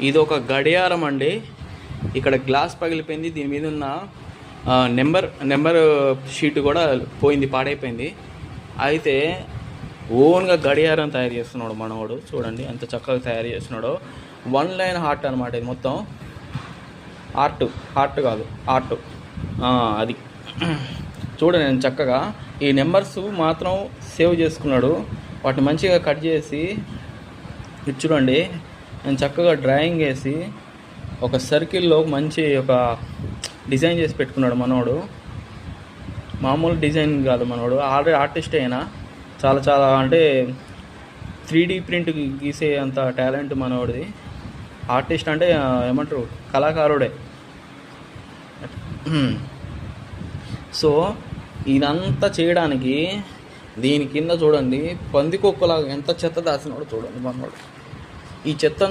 ఇది ఒక గడియారం అండి. ఇక్కడ గ్లాస్ పగిలిపోయింది. దీని మీద ఉన్న నెంబర్ షీట్ కూడా పోయింది, పాడైపోయింది. అయితే ఓన్గా గడియారం తయారు చేస్తున్నాడు మనవాడు. చూడండి ఎంత చక్కగా తయారు చేస్తున్నాడో. 1 లైన్ హార్ట్ అనమాట ఇది మొత్తం. హార్ట్ కాదు ఆర్ట్, అది చూడండి. నేను చక్కగా ఈ నెంబర్స్ మాత్రం సేవ్ చేసుకున్నాడు. వాటిని మంచిగా కట్ చేసి ఇది చూడండి. నేను చక్కగా డ్రాయింగ్ వేసి ఒక సర్కిల్లో మంచి ఒక డిజైన్ చేసి పెట్టుకున్నాడు మనోడు. మామూలు డిజైన్ కాదు మనోడు, ఆల్రెడీ ఆర్టిస్ట్ అయినా చాలా అంటే 3D ప్రింట్ గీసే అంత టాలెంట్ మనోడిది. ఆర్టిస్ట్ అంటే ఏమంటారు, కళాకారుడే. సో ఇదంతా చేయడానికి దీని కింద చూడండి పందికొక్కలాగా ఎంత చెత్త దాసినాడో చూడండి మనోడు. ఈ చెత్త